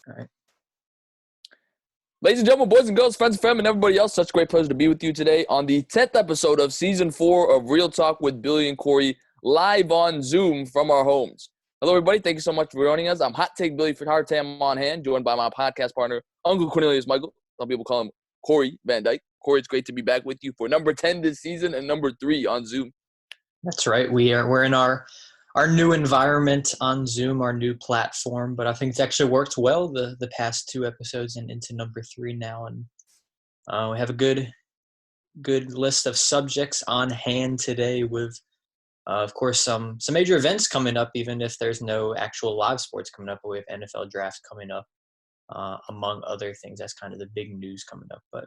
All right. Ladies and gentlemen, boys and girls, friends and family, and everybody else, such a great pleasure to be with you today on the 10th episode of Season 4 of Real Talk with Billy and Cory, live on Zoom from our homes. Hello, everybody. Thank you so much for joining us. I'm Hot Take Billy Fartam on hand, joined by my podcast partner, Uncle Cornelius Michael. Some people call him Cory Van Dyke. Cory, it's great to be back with you for number 10 this season and number 3 on Zoom. That's right. We're in our new environment on Zoom, our new platform, but I think it's actually worked well the past 2 episodes and into number 3 now. And we have a good list of subjects on hand today with, of course, some major events coming up, even if there's no actual live sports coming up. But we have NFL draft coming up, among other things. That's kind of the big news coming up. But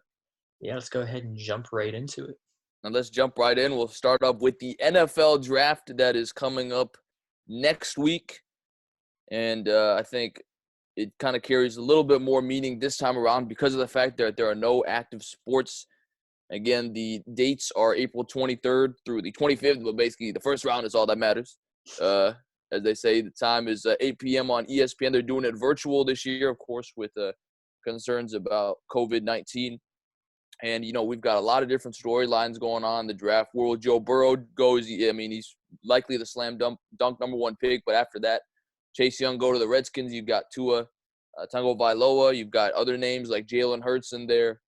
yeah, let's go ahead and jump right into it. And let's jump right in. We'll start up with the NFL draft that is coming up next week. And I think it kind of carries a little bit more meaning this time around because of the fact that there are no active sports. Again, the dates are April 23rd through the 25th, but basically the first round is all that matters. As they say, the time is 8 p.m. on ESPN. They're doing it virtual this year, of course, with concerns about COVID-19. And, you know, we've got a lot of different storylines going on in the draft. Where will Joe Burrow goes? I mean, he's likely the slam dunk number 1 pick. But after that, Chase Young go to the Redskins. You've got Tua Tagovailoa. You've got other names like Jalen Hurts in there.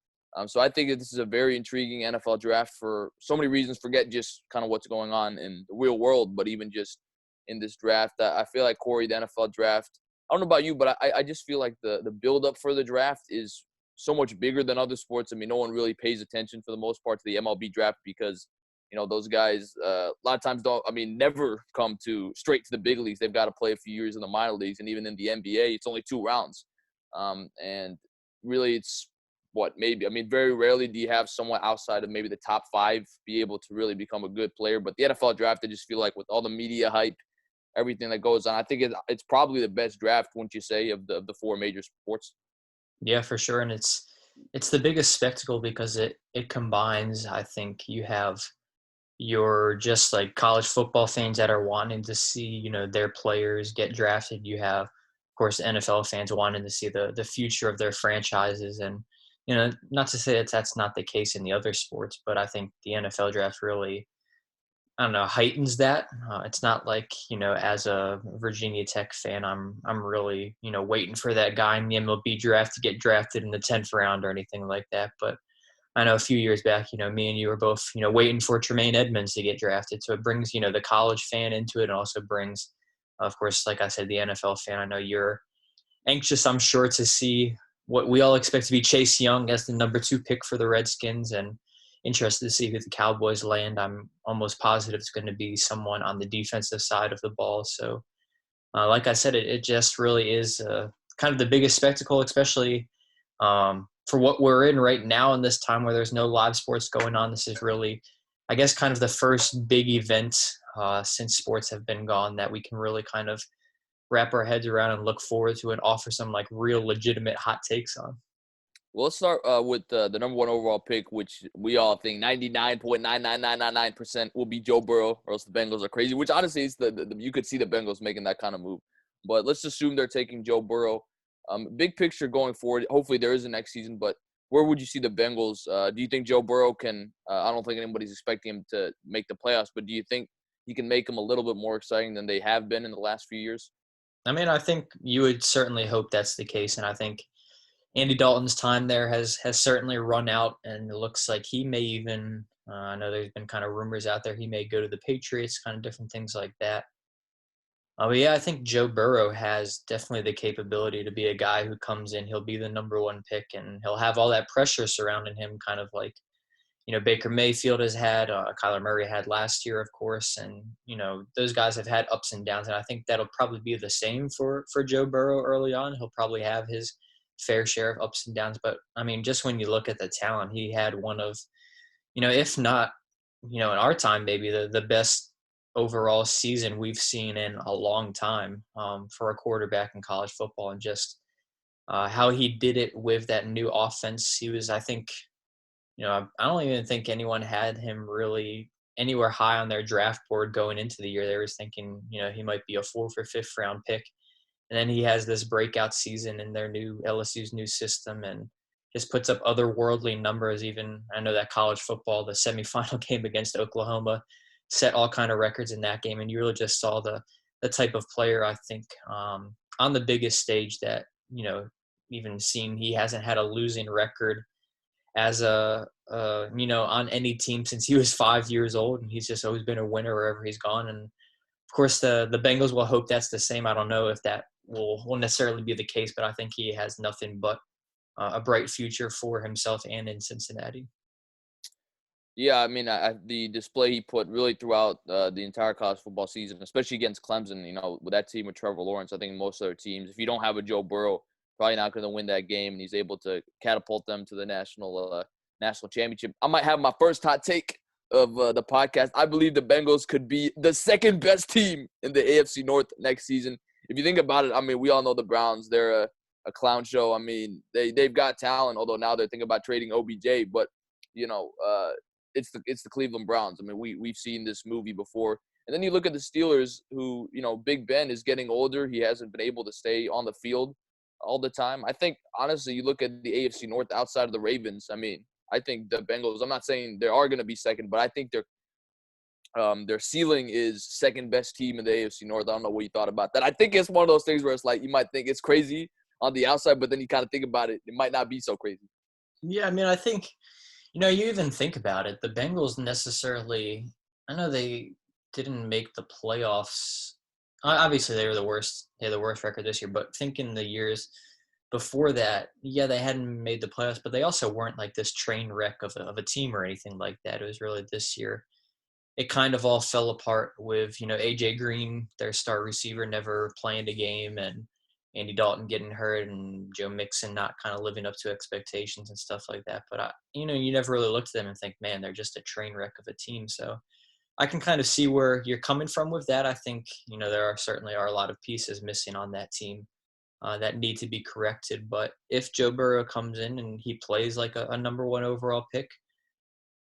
So I think that this is a very intriguing NFL draft for so many reasons. Forget just kind of what's going on in the real world, but even just in this draft. I feel like, Cory, the NFL draft, I don't know about you, but I just feel like the build-up for the draft is so much bigger than other sports. I mean, no one really pays attention for the most part to the MLB draft because, you know, those guys a lot of times never come straight to the big leagues. They've got to play a few years in the minor leagues, and even in the NBA, it's only 2 rounds. And really it's very rarely do you have someone outside of maybe the top 5 be able to really become a good player. But the NFL draft, I just feel like with all the media hype, everything that goes on, I think it's probably the best draft, wouldn't you say, of the 4 major sports? Yeah, for sure. And it's the biggest spectacle because it combines, I think, you have your just like college football fans that are wanting to see, you know, their players get drafted. You have, of course, NFL fans wanting to see the future of their franchises. And, you know, not to say that that's not the case in the other sports, but I think the NFL draft really, I don't know, heightens that. It's not like, you know, as a Virginia Tech fan, I'm really, you know, waiting for that guy in the MLB draft to get drafted in the 10th round or anything like that. But I know a few years back, you know, me and you were both, you know, waiting for Tremaine Edmonds to get drafted. So it brings, you know, the college fan into it and also brings, of course, like I said, the NFL fan. I know you're anxious, I'm sure, to see what we all expect to be Chase Young as the number 2 pick for the Redskins, and interested to see who the Cowboys land. I'm almost positive it's going to be someone on the defensive side of the ball. So, like I said, it just really is kind of the biggest spectacle, especially for what we're in right now in this time where there's no live sports going on. This is really, I guess, kind of the first big event since sports have been gone that we can really kind of wrap our heads around and look forward to and offer some like real legitimate hot takes on. Well, let's start with the number 1 overall pick, which we all think 99.99999% will be Joe Burrow, or else the Bengals are crazy, which honestly is you could see the Bengals making that kind of move. But let's assume they're taking Joe Burrow. Big picture going forward, hopefully there is a next season, but where would you see the Bengals? Do you think Joe Burrow can I don't think anybody's expecting him to make the playoffs, but do you think he can make them a little bit more exciting than they have been in the last few years? I mean, I think you would certainly hope that's the case, and I think Andy Dalton's time there has certainly run out, and it looks like he may even I know there's been kind of rumors out there he may go to the Patriots, kind of different things like that. But yeah, I think Joe Burrow has definitely the capability to be a guy who comes in, he'll be the number 1 pick, and he'll have all that pressure surrounding him, kind of like, you know, Baker Mayfield has had, Kyler Murray had last year, of course, and, you know, those guys have had ups and downs, and I think that'll probably be the same for Joe Burrow early on. He'll probably have his fair share of ups and downs, but, I mean, just when you look at the talent, he had one of, you know, if not, you know, in our time, maybe the best overall season we've seen in a long time for a quarterback in college football, and just how he did it with that new offense. He was, I think, you know, I don't even think anyone had him really anywhere high on their draft board going into the year. They were thinking, you know, he might be a 4th or 5th round pick. And then he has this breakout season in their LSU's new system and just puts up otherworldly numbers. Even I know that college football, the semifinal game against Oklahoma, set all kind of records in that game. And you really just saw the type of player I think on the biggest stage that, even seeing he hasn't had a losing record as on any team since he was 5 years old, and he's just always been a winner wherever he's gone. And of course, the Bengals will hope that's the same. I don't know if that will necessarily be the case, but I think he has nothing but a bright future for himself and in Cincinnati. Yeah, I mean, the display he put really throughout the entire college football season, especially against Clemson, with that team with Trevor Lawrence, I think most other teams, if you don't have a Joe Burrow, probably not going to win that game, and he's able to catapult them to the national championship. I might have my first hot take of the podcast. I believe the Bengals could be the second best team in the AFC North next season. If you think about it, I mean, we all know the Browns. They're a clown show. I mean, they've got talent, although now they're thinking about trading OBJ. But, it's the Cleveland Browns. I mean, we've seen this movie before. And then you look at the Steelers, who, Big Ben is getting older. He hasn't been able to stay on the field all the time. I think, honestly, you look at the AFC North outside of the Ravens. I mean, I think the Bengals, I'm not saying they are going to be second, but I think their ceiling is second best team in the AFC North. I don't know what you thought about that. I think it's one of those things where it's like you might think it's crazy on the outside, but then you kind of think about it, it might not be so crazy. Yeah, I mean, I think, you even think about it, the Bengals necessarily, I know they didn't make the playoffs. Obviously, they were the worst. They had the worst record this year, but thinking the years before that, yeah, they hadn't made the playoffs, but they also weren't like this train wreck of a team or anything like that. It was really this year. It kind of all fell apart with, AJ Green, their star receiver, never playing a game, and Andy Dalton getting hurt, and Joe Mixon not kind of living up to expectations and stuff like that. But you never really look at them and think, man, they're just a train wreck of a team. So I can kind of see where you're coming from with that. I think, there certainly are a lot of pieces missing on that team that need to be corrected. But if Joe Burrow comes in and he plays like a number one overall pick,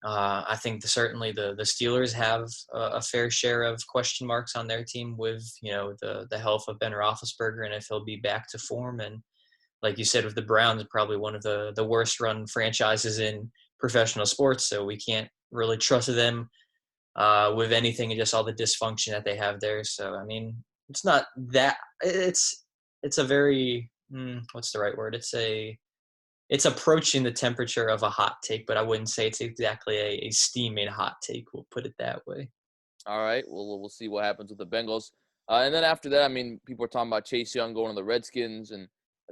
I think certainly the Steelers have a fair share of question marks on their team with, the health of Ben Roethlisberger and if he'll be back to form. And like you said, with the Browns, probably one of the worst run franchises in professional sports. So we can't really trust them with anything and just all the dysfunction that they have there. So, I mean, it's not that it's a very, what's the right word? It's approaching the temperature of a hot take, but I wouldn't say it's exactly a steaming hot take. We'll put it that way. All right. Well, we'll see what happens with the Bengals. And then after that, I mean, people are talking about Chase Young going to the Redskins and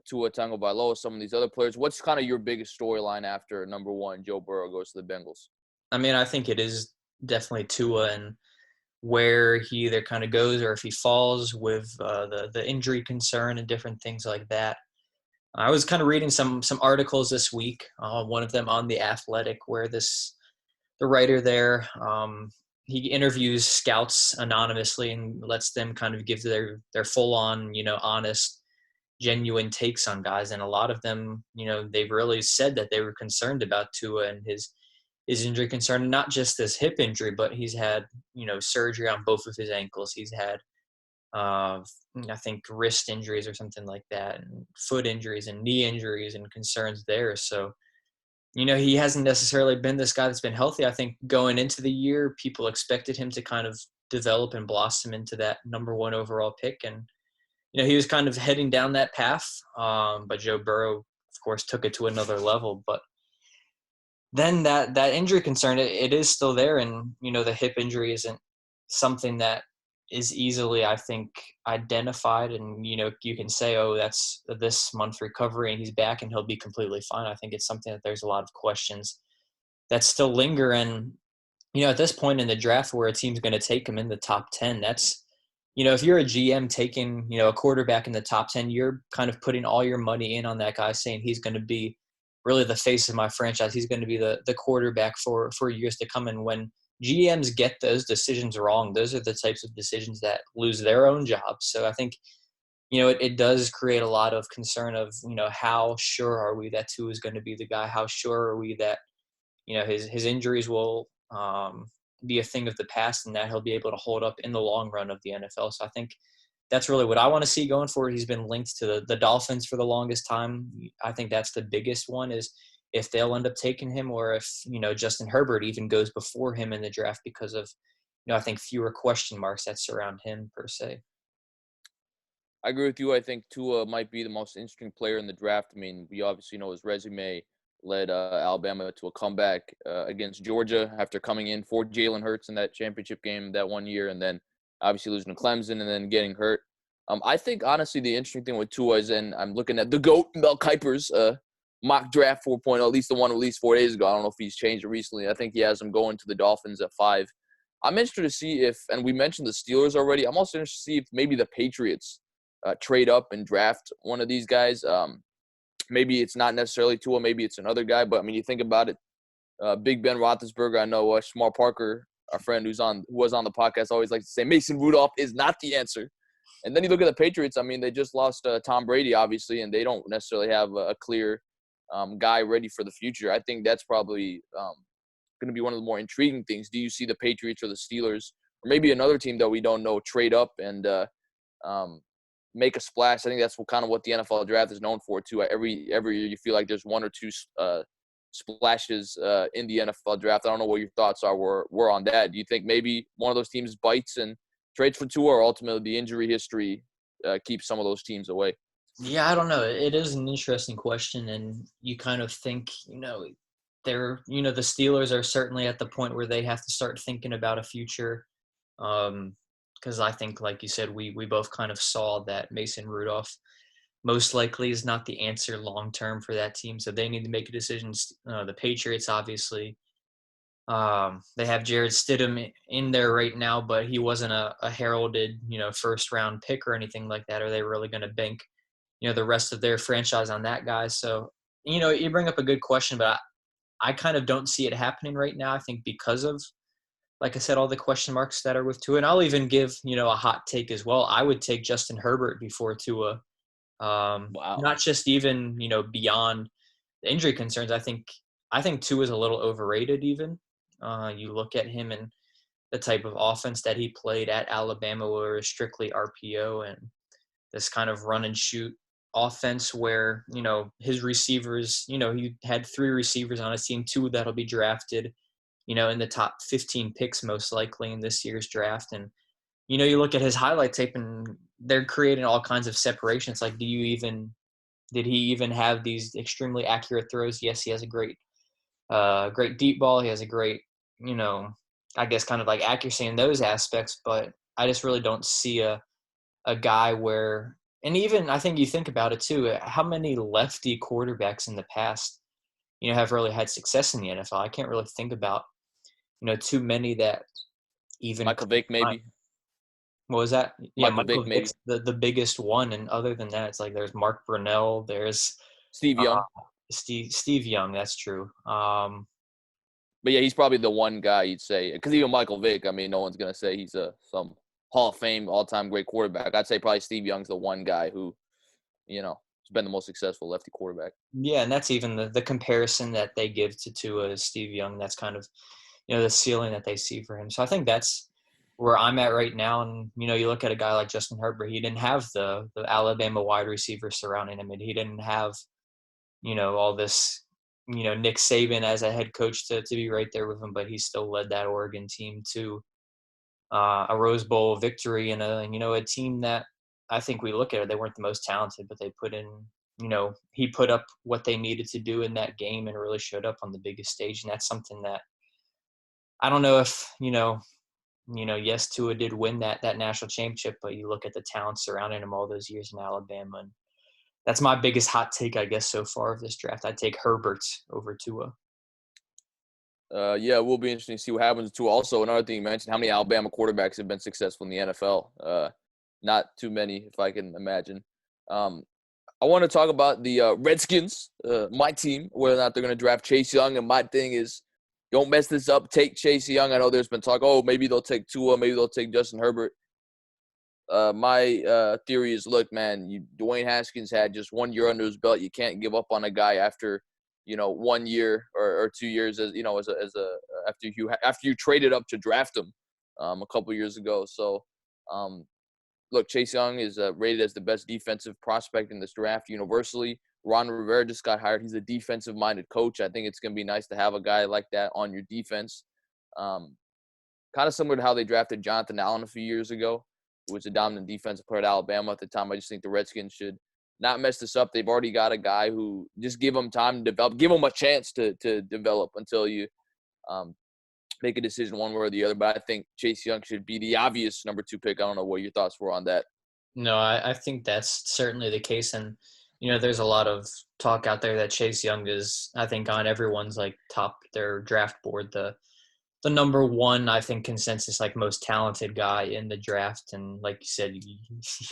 Tua Tagovailoa, some of these other players. What's kind of your biggest storyline after number one, Joe Burrow goes to the Bengals? I mean, I think it is definitely Tua and where he either kind of goes or if he falls with the injury concern and different things like that. I was kind of reading some articles this week. One of them on The Athletic, where the writer there he interviews scouts anonymously and lets them kind of give their full on honest, genuine takes on guys. And a lot of them, they've really said that they were concerned about Tua and his injury concern, and not just this hip injury, but he's had surgery on both of his ankles. He's had I think wrist injuries or something like that, and foot injuries and knee injuries and concerns there. So, he hasn't necessarily been this guy that's been healthy. I think going into the year, people expected him to kind of develop and blossom into that number one overall pick. And, he was kind of heading down that path. But Joe Burrow, of course, took it to another level. But then that injury concern, it is still there. And, the hip injury isn't something that is easily, I think, identified. And, you can say, oh, that's this month recovery and he's back and he'll be completely fine. I think it's something that there's a lot of questions that still linger. And, at this point in the draft where a team's going to take him in the top 10, that's, if you're a GM taking, a quarterback in the top 10, you're kind of putting all your money in on that guy, saying he's going to be really the face of my franchise. He's going to be the quarterback for years to come. And when GMs get those decisions wrong, those are the types of decisions that lose their own jobs. So I think, it does create a lot of concern of, how sure are we that Tua is going to be the guy? How sure are we that, his injuries will be a thing of the past and that he'll be able to hold up in the long run of the NFL? So I think that's really what I want to see going forward. He's been linked to the Dolphins for the longest time. I think that's the biggest one, is if they'll end up taking him, or if, Justin Herbert even goes before him in the draft because of, I think fewer question marks that surround him per se. I agree with you. I think Tua might be the most interesting player in the draft. I mean, we obviously know his resume led Alabama to a comeback against Georgia after coming in for Jalen Hurts in that championship game that one year, and then obviously losing to Clemson and then getting hurt. I think, honestly, the interesting thing with Tua is, and I'm looking at the GOAT, Mel Kiper's mock draft 4.0, at least the one released 4 days ago. I don't know if he's changed it recently. I think he has him going to the Dolphins at 5. I'm interested to see if, and we mentioned the Steelers already, I'm also interested to see if maybe the Patriots trade up and draft one of these guys. Maybe it's not necessarily Tua, maybe it's another guy. But I mean, you think about it, Big Ben Roethlisberger. I know Shamar Parker, our friend who was on the podcast, always likes to say Mason Rudolph is not the answer. And then you look at the Patriots. I mean, they just lost Tom Brady, obviously, and they don't necessarily have a clear guy ready for the future. I think that's probably going to be one of the more intriguing things. Do you see the Patriots or the Steelers, or maybe another team that we don't know, trade up and make a splash? I think that's kind of what the NFL draft is known for too. Every year you feel like there's one or two splashes in the NFL draft. I don't know what your thoughts are were on that. Do you think maybe one of those teams bites and trades for Tua, or ultimately the injury history keeps some of those teams away? Yeah, I don't know. It is an interesting question, and you kind of think, the Steelers are certainly at the point where they have to start thinking about a future. Because I think, like you said, we both kind of saw that Mason Rudolph most likely is not the answer long term for that team. So they need to make a decision. The Patriots, obviously, they have Jared Stidham in there right now, but he wasn't a heralded, first round pick or anything like that. Are they really going to bank, the rest of their franchise on that guy? So, you bring up a good question, but I kind of don't see it happening right now. I think because of, like I said, all the question marks that are with Tua. And I'll even give, a hot take as well. I would take Justin Herbert before Tua. Wow. Not just even, beyond the injury concerns. I think Tua is a little overrated even. You look at him and the type of offense that he played at Alabama, where it was strictly RPO and this kind of run and shoot offense where, his receivers, he had 3 receivers on his team, 2 that'll be drafted, in the top 15 picks most likely in this year's draft. And, you look at his highlight tape and they're creating all kinds of separations. Like, did he even have these extremely accurate throws? Yes, he has a great deep ball. He has a great, I guess kind of like accuracy in those aspects, but I just really don't see a guy where, and even I think you think about it too, how many lefty quarterbacks in the past, have really had success in the NFL? I can't really think about, too many that even. Michael Vick, maybe. What was that? Yeah, Michael Michael Vick, maybe. Vick's the biggest one, and other than that, it's like there's Mark Brunell, there's Steve uh, Young. Steve Young. That's true. But yeah, he's probably the one guy you'd say, because even Michael Vick, I mean, no one's gonna say he's some Hall of Fame, all-time great quarterback. I'd say probably Steve Young's the one guy who, has been the most successful lefty quarterback. Yeah, and that's even the comparison that they give to Tua is Steve Young. That's kind of, the ceiling that they see for him. So I think that's where I'm at right now. And, you look at a guy like Justin Herbert, he didn't have the Alabama wide receiver surrounding him, and he didn't have, all this, Nick Saban as a head coach to be right there with him, but he still led that Oregon team to a Rose Bowl victory and a team that I think we look at it, they weren't the most talented, but they put in, he put up what they needed to do in that game and really showed up on the biggest stage. And that's something that I don't know if, yes, Tua did win that national championship, but you look at the talent surrounding him all those years in Alabama, and that's my biggest hot take, I guess, so far of this draft. I'd take Herbert over Tua. Yeah, it will be interesting to see what happens too. Also, another thing you mentioned, how many Alabama quarterbacks have been successful in the NFL? Not too many, if I can imagine. I want to talk about the Redskins, my team, whether or not they're going to draft Chase Young. And my thing is, don't mess this up. Take Chase Young. I know there's been talk, maybe they'll take Tua, maybe they'll take Justin Herbert. My theory is, look, man, Dwayne Haskins had just 1 year under his belt. You can't give up on a guy after, 1 year or 2 years after you traded up to draft him a couple years ago. So look, Chase Young is rated as the best defensive prospect in this draft universally. Ron Rivera just got hired. He's a defensive-minded coach. I think it's going to be nice to have a guy like that on your defense. Kind of similar to how they drafted Jonathan Allen a few years ago, who was a dominant defensive player at Alabama at the time. I just think the Redskins should not mess this up. They've already got a guy who just give him time to develop, give him a chance to develop until you make a decision one way or the other. But I think Chase Young should be the obvious number 2 pick. I don't know what your thoughts were on that. No, I think that's certainly the case. And, there's a lot of talk out there that Chase Young is, I think, on everyone's top their draft board, the number one, I think, consensus, most talented guy in the draft. And like you said,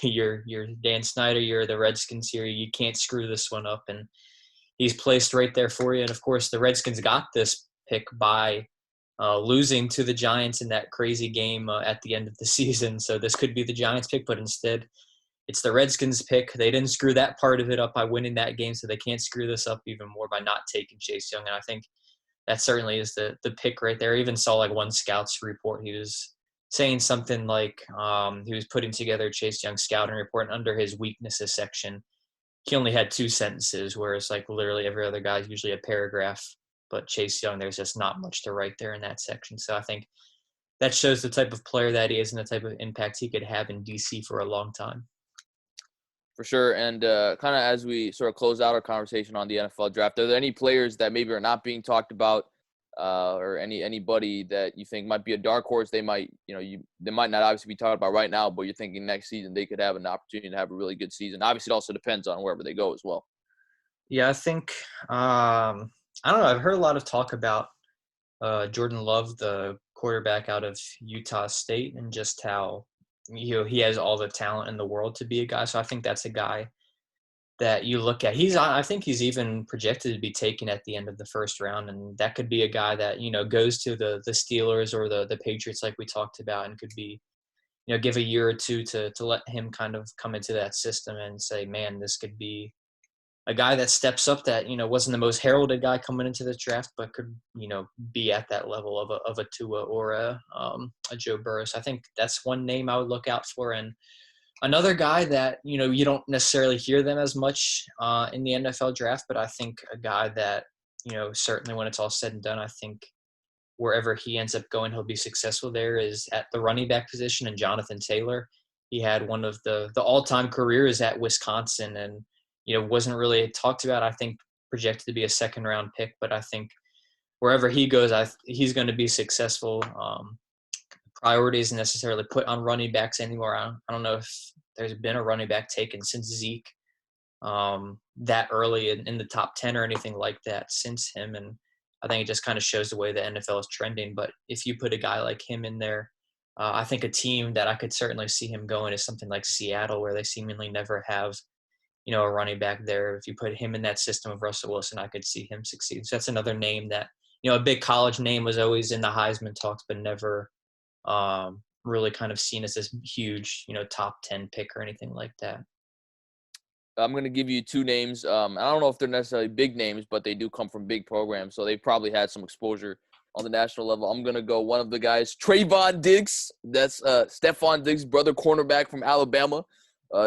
you're Dan Snyder, you're the Redskins here. You can't screw this one up. And he's placed right there for you. And of course, the Redskins got this pick by losing to the Giants in that crazy game at the end of the season. So this could be the Giants pick, but instead it's the Redskins pick. They didn't screw that part of it up by winning that game, so they can't screw this up even more by not taking Chase Young. And I think that certainly is the pick right there. I even saw one scout's report. He was saying something he was putting together Chase Young's scouting report, and under his weaknesses section, he only had 2 sentences, whereas literally every other guy is usually a paragraph. But Chase Young, there's just not much to write there in that section. So I think that shows the type of player that he is and the type of impact he could have in DC for a long time. For sure. And kind of as we sort of close out our conversation on the NFL draft, are there any players that maybe are not being talked about or anybody that you think might be a dark horse? They might, they might not obviously be talked about right now, but you're thinking next season they could have an opportunity to have a really good season. Obviously, it also depends on wherever they go as well. Yeah, I think I don't know. I've heard a lot of talk about Jordan Love, the quarterback out of Utah State, and just how he has all the talent in the world to be a guy. So I think that's a guy that you look at. I think he's even projected to be taken at the end of the first round, and that could be a guy that goes to the Steelers or the Patriots, like we talked about, and could be give a year or two to let him kind of come into that system and say, man, this could be a guy that steps up that, wasn't the most heralded guy coming into the draft, but could, be at that level of a Tua or a Joe Burrow. So I think that's one name I would look out for. And another guy that, you don't necessarily hear them as much in the NFL draft, but I think a guy that, certainly when it's all said and done, I think wherever he ends up going, he'll be successful there is at the running back position, and Jonathan Taylor. He had one of the all-time careers at Wisconsin, and wasn't really talked about. I think projected to be a second-round pick, but I think wherever he goes, he's going to be successful. Priority isn't necessarily put on running backs anymore. I don't know if there's been a running back taken since Zeke that early in the top 10 or anything like that since him, and I think it just kind of shows the way the NFL is trending. But if you put a guy like him in there, I think a team that I could certainly see him going is something like Seattle, where they seemingly never have a running back there. If you put him in that system of Russell Wilson, I could see him succeed. So that's another name that, a big college name, was always in the Heisman talks, but never really kind of seen as this huge, top 10 pick or anything like that. I'm going to give you 2 names. I don't know if they're necessarily big names, but they do come from big programs, so they've probably had some exposure on the national level. I'm going to go one of the guys, Trayvon Diggs. That's Stephon Diggs' brother, cornerback from Alabama.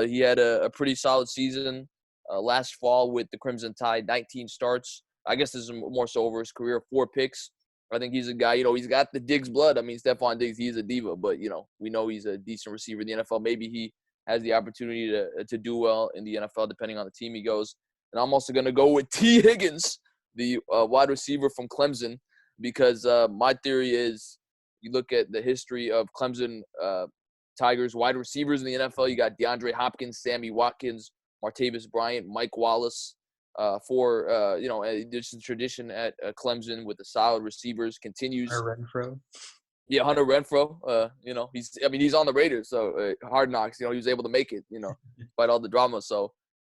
He had a pretty solid season last fall with the Crimson Tide, 19 starts. I guess this is more so over his career, 4 picks. I think he's a guy, he's got the Diggs blood. I mean, Stephon Diggs, he's a diva, but, we know he's a decent receiver in the NFL. Maybe he has the opportunity to do well in the NFL, depending on the team he goes. And I'm also going to go with T. Higgins, the wide receiver from Clemson, because my theory is you look at the history of Clemson Tigers wide receivers in the NFL. You got DeAndre Hopkins, Sammy Watkins, Martavis Bryant, Mike Wallace. There's a tradition at Clemson with the solid receivers continues. Hunter Renfrow. Yeah, Hunter Renfrow. He's on the Raiders, so Hard Knocks. He was able to make it. Despite all the drama. So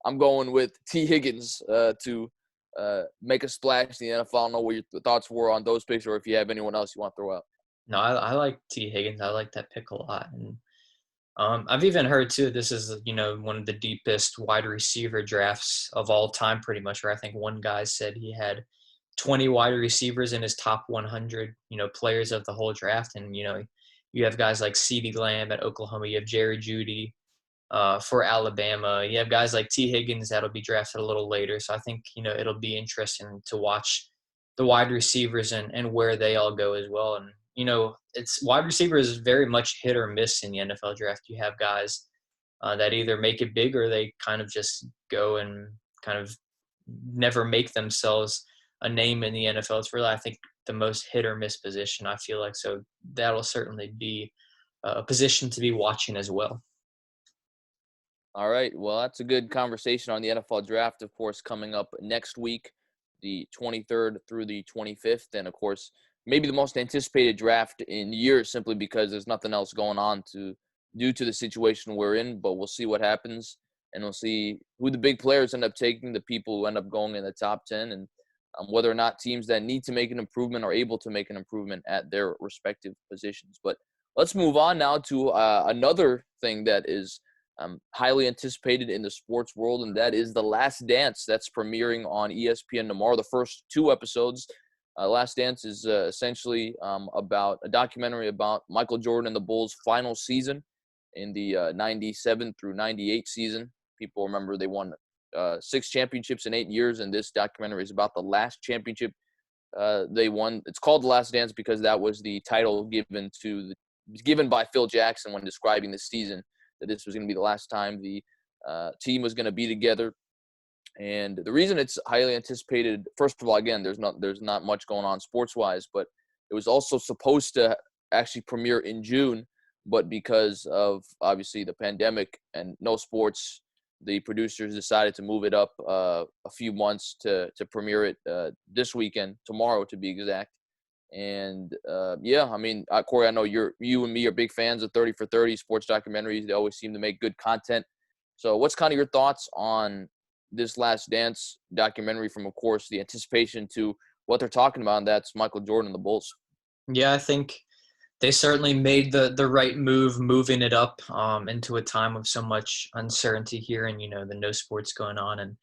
I'm going with T. Higgins to make a splash in the NFL. I don't know what your thoughts were on those picks, or if you have anyone else you want to throw out. No, I like T. Higgins. I like that pick a lot. And I've even heard, too, this is, one of the deepest wide receiver drafts of all time, pretty much, where I think one guy said he had 20 wide receivers in his top 100, players of the whole draft. And, you have guys like CeeDee Lamb at Oklahoma. You have Jerry Jeudy, for Alabama. You have guys like T. Higgins that'll be drafted a little later. So I think, it'll be interesting to watch the wide receivers and where they all go as well. And, it's wide receiver is very much hit or miss in the NFL draft. You have guys that either make it big or they kind of just go and kind of never make themselves a name in the NFL. It's really, I think, the most hit or miss position, I feel like. So that'll certainly be a position to be watching as well. All right. Well, that's a good conversation on the NFL draft, of course, coming up next week, the 23rd through the 25th. And, of course, maybe the most anticipated draft in years simply because there's nothing else going on due to the situation we're in. But we'll see what happens, and we'll see who the big players end up taking, the people who end up going in the top 10, and whether or not teams that need to make an improvement are able to make an improvement at their respective positions. But let's move on now to another thing that is highly anticipated in the sports world, and that is The Last Dance. That's premiering on ESPN tomorrow. The first two episodes. Last Dance is essentially about a documentary about Michael Jordan and the Bulls' final season in the 97 through 98 season. People remember they won 6 championships in 8 years, and this documentary is about the last championship they won. It's called The Last Dance because that was the title given by Phil Jackson when describing the season, that this was going to be the last time the team was going to be together. And the reason it's highly anticipated, first of all, again, there's not much going on sports-wise, but it was also supposed to actually premiere in June, but because of, obviously, the pandemic and no sports, the producers decided to move it up a few months to premiere it this weekend, tomorrow to be exact. And I mean, Corey, I know you and me are big fans of 30 for 30 sports documentaries. They always seem to make good content. So what's kind of your thoughts on this Last Dance documentary, from, of course, the anticipation to what they're talking about, and that's Michael Jordan and the Bulls? Yeah, I think they certainly made the right move, moving it up into a time of so much uncertainty here, and the no sports going on, and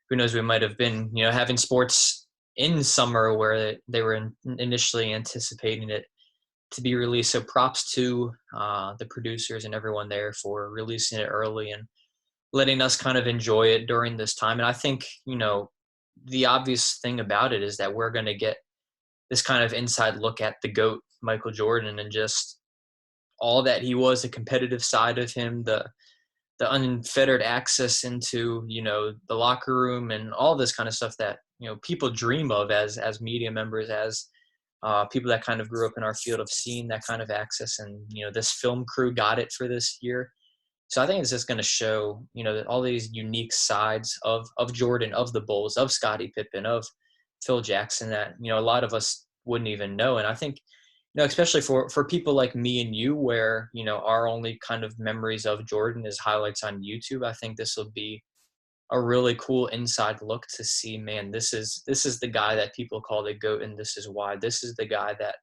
who knows, we might have been having sports in summer where they were initially anticipating it to be released. So props to the producers and everyone there for releasing it early and letting us kind of enjoy it during this time. And I think the obvious thing about it is that we're going to get this kind of inside look at the GOAT, Michael Jordan, and just all that he was, the competitive side of him, the unfettered access into, the locker room and all this kind of stuff that, people dream of as media members, as people that kind of grew up in our field of seeing that kind of access. And, this film crew got it for this year. So I think it's just going to show, all these unique sides of Jordan, of the Bulls, of Scottie Pippen, of Phil Jackson that, a lot of us wouldn't even know. And I think, especially for people like me and you, where, our only kind of memories of Jordan is highlights on YouTube, I think this will be a really cool inside look to see, man, this is the guy that people call the GOAT, and this is why. This is the guy that,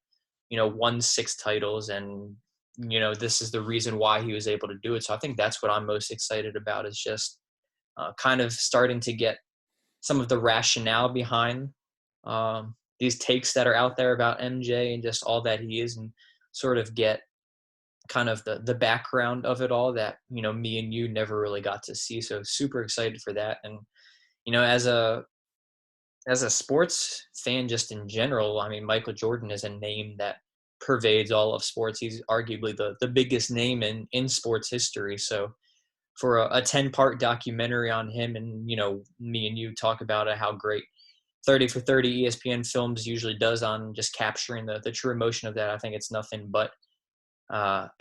won 6 titles, and, this is the reason why he was able to do it. So I think that's what I'm most excited about, is just kind of starting to get some of the rationale behind these takes that are out there about MJ and just all that he is, and sort of get kind of the background of it all that, me and you never really got to see. So super excited for that. And, as a sports fan, just in general, I mean, Michael Jordan is a name that pervades all of sports. He's arguably the biggest name in sports history. So for a 10-part documentary on him, and, me and you talk about how great 30 for 30 ESPN Films usually does on just capturing the true emotion of that, I think it's nothing but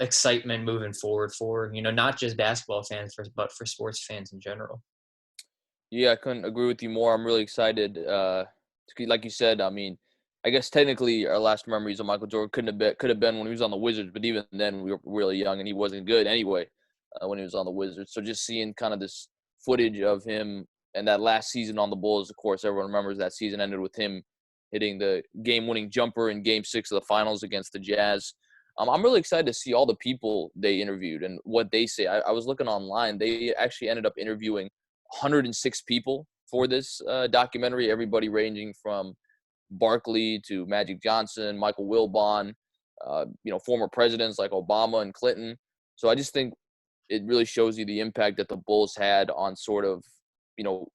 excitement moving forward for, not just basketball fans, but for sports fans in general. Yeah, I couldn't agree with you more. I'm really excited. Like you said, I mean, I guess technically our last memories of Michael Jordan could have been when he was on the Wizards, but even then we were really young and he wasn't good anyway when he was on the Wizards. So just seeing kind of this footage of him and that last season on the Bulls, of course, everyone remembers that season ended with him hitting the game-winning jumper in Game 6 of the finals against the Jazz. I'm really excited to see all the people they interviewed and what they say. I was looking online. They actually ended up interviewing 106 people for this documentary, everybody ranging from Barkley to Magic Johnson, Michael Wilbon, former presidents like Obama and Clinton. So I just think it really shows you the impact that the Bulls had on sort of,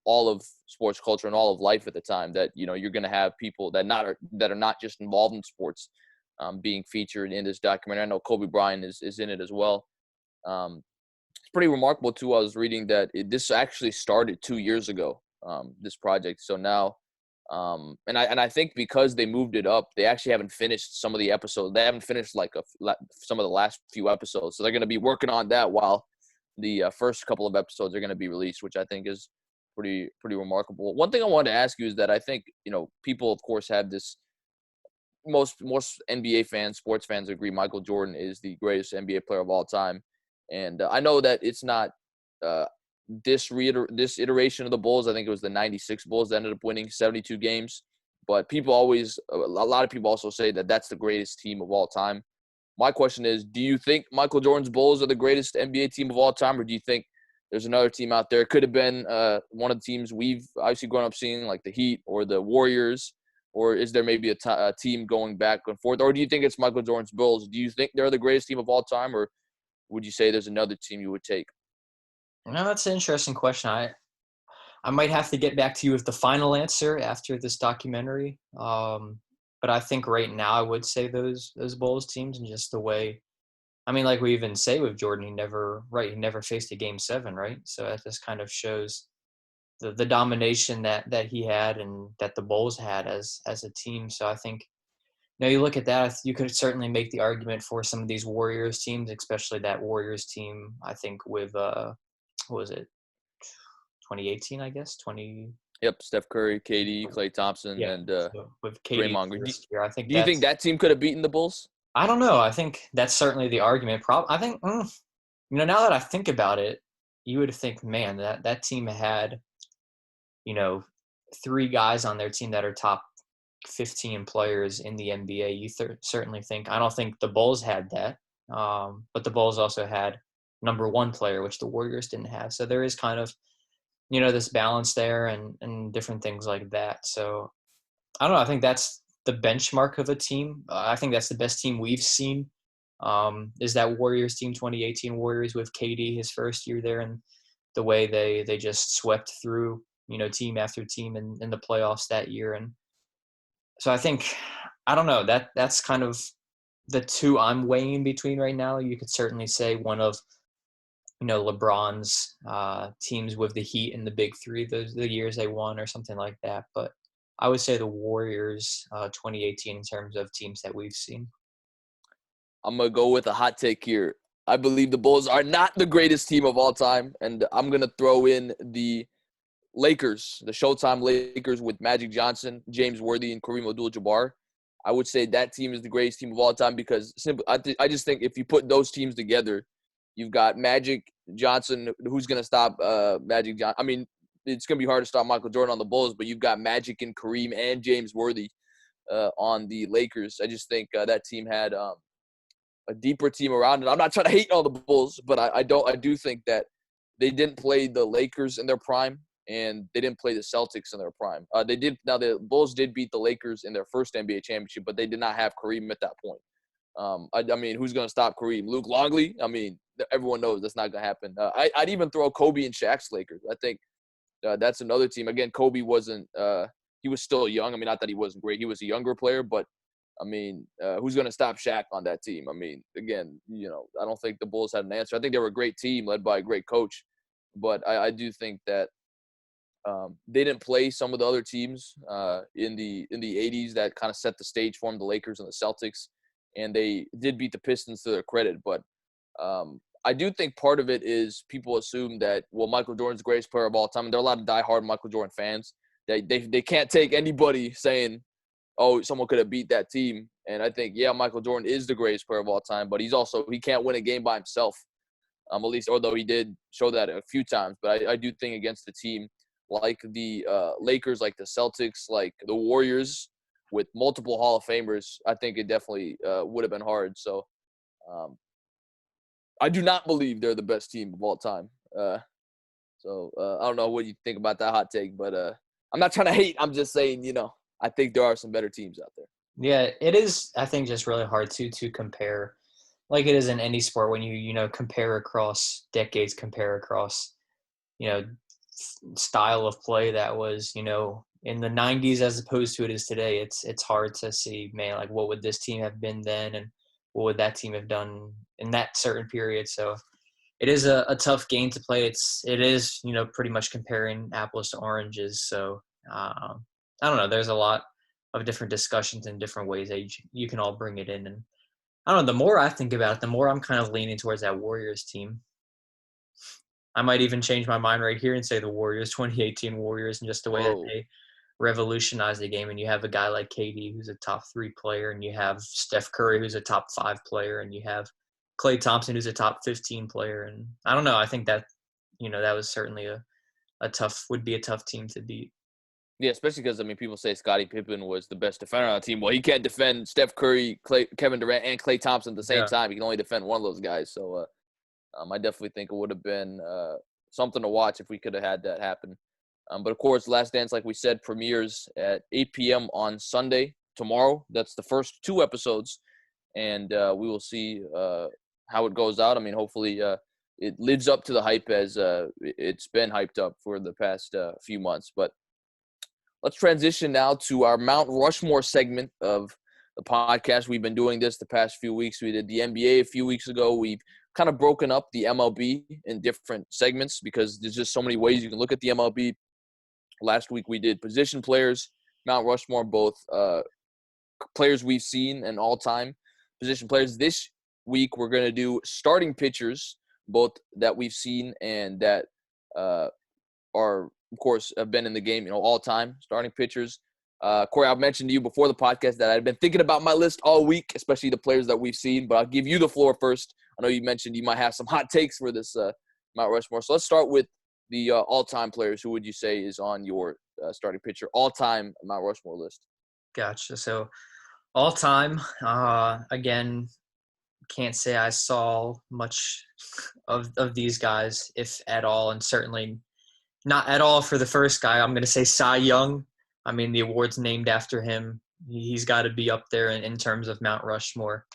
all of sports culture and all of life at the time, that, you're going to have people that are not just involved in sports being featured in this documentary. I know Kobe Bryant is in it as well. It's pretty remarkable too. I was reading that this actually started 2 years ago, this project. So now, and I think because they moved it up, they actually haven't finished some of the episodes. They haven't finished some of the last few episodes. So they're going to be working on that while the first couple of episodes are going to be released, which I think is pretty remarkable. One thing I wanted to ask you is that I think, people of course have this, most NBA fans, sports fans agree Michael Jordan is the greatest NBA player of all time. And I know that it's not this iteration of the Bulls. I think it was the 96 Bulls that ended up winning 72 games. But a lot of people also say that that's the greatest team of all time. My question is, do you think Michael Jordan's Bulls are the greatest NBA team of all time, or do you think there's another team out there? It could have been one of the teams we've obviously grown up seeing, like the Heat or the Warriors, or is there maybe a team going back and forth? Or do you think it's Michael Jordan's Bulls? Do you think they're the greatest team of all time, or would you say there's another team you would take? No, that's an interesting question. I might have to get back to you with the final answer after this documentary. But I think right now I would say those Bulls teams, and just the way, I mean, like we even say with Jordan, he never faced a game 7, right? So that just kind of shows the domination that he had and that the Bulls had as a team. So I think, you look at that, you could certainly make the argument for some of these Warriors teams, especially that Warriors team, I think with, what was it, 2018, I guess? Yep, Steph Curry, KD, Klay Thompson, Yeah. and So with KD Draymond Green. first year, I think Do you think that team could have beaten the Bulls? I don't know. I think that's certainly the argument. I think, now that I think about it, you would think, man, that team had, 3 guys on their team that are top 15 players in the NBA. You certainly think, I don't think the Bulls had that, but the Bulls also had number 1 player, which the Warriors didn't have. So there is kind of, this balance there and different things like that. So I don't know. I think that's the benchmark of a team. I think that's the best team we've seen, is that Warriors team, 2018 Warriors with KD, his first year there, and the way they just swept through, team after team in the playoffs that year. And so I think, I don't know, that's kind of the two I'm weighing between right now. You could certainly say one of, LeBron's teams with the Heat and the Big Three, the years they won or something like that. But I would say the Warriors 2018 in terms of teams that we've seen. I'm going to go with a hot take here. I believe the Bulls are not the greatest team of all time, and I'm going to throw in the Lakers, the Showtime Lakers with Magic Johnson, James Worthy, and Kareem Abdul-Jabbar. I would say that team is the greatest team of all time because I just think if you put those teams together, you've got Magic Johnson, who's going to stop Magic Johnson. I mean, it's going to be hard to stop Michael Jordan on the Bulls, but you've got Magic and Kareem and James Worthy on the Lakers. I just think that team had a deeper team around it. I'm not trying to hate on the Bulls, but I do think that they didn't play the Lakers in their prime, and they didn't play the Celtics in their prime. Now the Bulls did beat the Lakers in their first NBA championship, but they did not have Kareem at that point. I mean, who's going to stop Kareem? Luke Longley? I mean, everyone knows that's not going to happen. I'd even throw Kobe and Shaq's Lakers. I think that's another team. Again, Kobe wasn't he was still young. I mean, not that he wasn't great. He was a younger player, but I mean, who's going to stop Shaq on that team? I mean, again, I don't think the Bulls had an answer. I think they were a great team led by a great coach, but I do think that they didn't play some of the other teams in the 80s that kind of set the stage for them, the Lakers and the Celtics, and they did beat the Pistons to their credit. But I do think part of it is people assume that, well, Michael Jordan's the greatest player of all time, and there are a lot of diehard Michael Jordan fans. They can't take anybody saying, oh, someone could have beat that team. And I think, yeah, Michael Jordan is the greatest player of all time, but he can't win a game by himself, at least, although he did show that a few times. But I do think against a team like the Lakers, like the Celtics, like the Warriors, with multiple Hall of Famers, I think it definitely would have been hard. So I do not believe they're the best team of all time. So I don't know what you think about that hot take, but I'm not trying to hate. I'm just saying, I think there are some better teams out there. Yeah, it is, I think, just really hard to compare, like it is in any sport when you compare across decades, compare across, you know, style of play that was, in the 90s as opposed to it is today. It's hard to see, man, like what would this team have been then and what would that team have done in that certain period. So it is a tough game to play. It is, pretty much comparing apples to oranges. So I don't know. There's a lot of different discussions and different ways that you can all bring it in. And I don't know, the more I think about it, the more I'm kind of leaning towards that Warriors team. I might even change my mind right here and say the Warriors, 2018 Warriors, and just the way that Whoa. they revolutionized the game. And you have a guy like KD who's a top 3 player, and you have Steph Curry who's a top 5 player, and you have Klay Thompson who's a top 15 player. And I don't know. I think that that was certainly would be a tough team to beat. Yeah, especially because, I mean, people say Scottie Pippen was the best defender on the team. Well, he can't defend Steph Curry, Kevin Durant, and Klay Thompson at the same Yeah. time. He can only defend one of those guys. So I definitely think it would have been something to watch if we could have had that happen. But, of course, Last Dance, like we said, premieres at 8 p.m. on Sunday, tomorrow. That's the first 2 episodes. And we will see how it goes out. I mean, hopefully it lives up to the hype as it's been hyped up for the past few months. But let's transition now to our Mount Rushmore segment of the podcast. We've been doing this the past few weeks. We did the NBA a few weeks ago. We've kind of broken up the MLB in different segments because there's just so many ways you can look at the MLB. Last week we did position players, Mount Rushmore, both players we've seen and all-time position players. This week we're going to do starting pitchers, both that we've seen and that are, of course, have been in the game, all time, starting pitchers. Corey, I mentioned to you before the podcast that I'd been thinking about my list all week, especially the players that we've seen, but I'll give you the floor first. I know you mentioned you might have some hot takes for this Mount Rushmore. So let's start with the all-time players. Who would you say is on your starting pitcher all-time Mount Rushmore list? Gotcha. So all-time, again, can't say I saw much of these guys, if at all, and certainly not at all for the first guy. I'm going to say Cy Young. I mean, the award's named after him. He's got to be up there in terms of Mount Rushmore.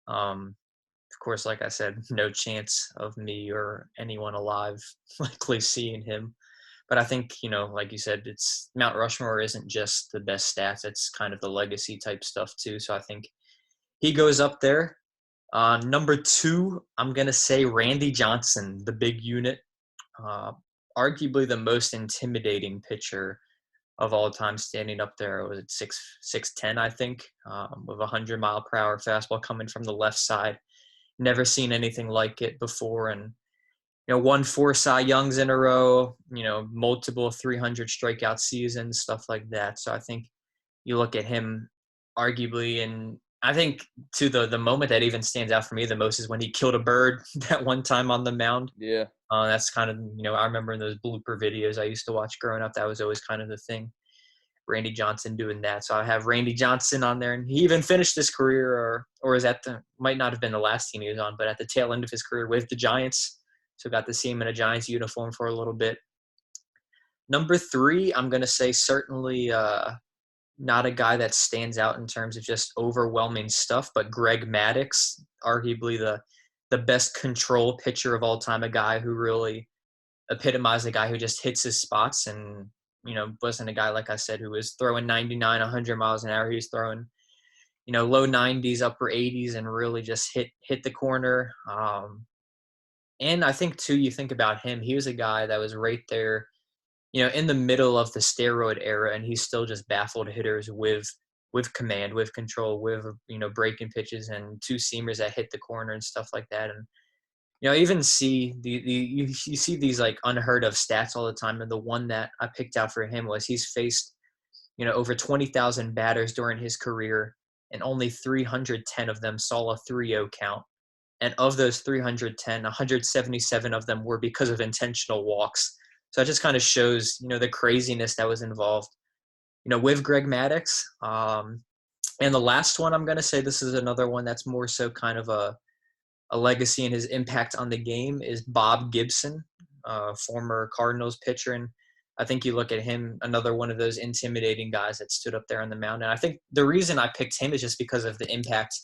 Of course, like I said, no chance of me or anyone alive likely seeing him. But I think, like you said, it's Mount Rushmore isn't just the best stats. It's kind of the legacy type stuff too. So I think he goes up there. Number 2, I'm going to say Randy Johnson, the big unit. Arguably the most intimidating pitcher of all time, standing up there. Was it 6'10", I think, with a 100-mile-per-hour fastball coming from the left side. Never seen anything like it before, and won 4 Cy Youngs in a row. Multiple 300 strikeout seasons, stuff like that. So I think you look at him, arguably, and I think to the moment that even stands out for me the most is when he killed a bird that one time on the mound. Yeah. That's kind of, I remember in those blooper videos I used to watch growing up, that was always kind of the thing. Randy Johnson doing that. So I have Randy Johnson on there, and he even finished his career, or is at might not have been the last team he was on, but at the tail end of his career with the Giants. So got to see him in a Giants uniform for a little bit. Number 3, I'm going to say certainly not a guy that stands out in terms of just overwhelming stuff, but Greg Maddux, arguably the best control pitcher of all time, a guy who really epitomized a guy who just hits his spots and, wasn't a guy, like I said, who was throwing 99, 100 miles an hour. He was throwing, low 90s, upper 80s, and really just hit the corner. And I think, too, you think about him, he was a guy that was right there, in the middle of the steroid era, and he still just baffled hitters with command, with control, with, breaking pitches and 2-seamers that hit the corner and stuff like that. And, even see you see these like unheard of stats all the time. And the one that I picked out for him was he's faced, over 20,000 batters during his career, and only 310 of them saw a 3-0 count. And of those 310, 177 of them were because of intentional walks. So it just kind of shows, the craziness that was involved, with Greg Maddux. And the last one, I'm going to say this is another one that's more so kind of a legacy and his impact on the game, is Bob Gibson, former Cardinals pitcher. And I think you look at him, another one of those intimidating guys that stood up there on the mound. And I think the reason I picked him is just because of the impact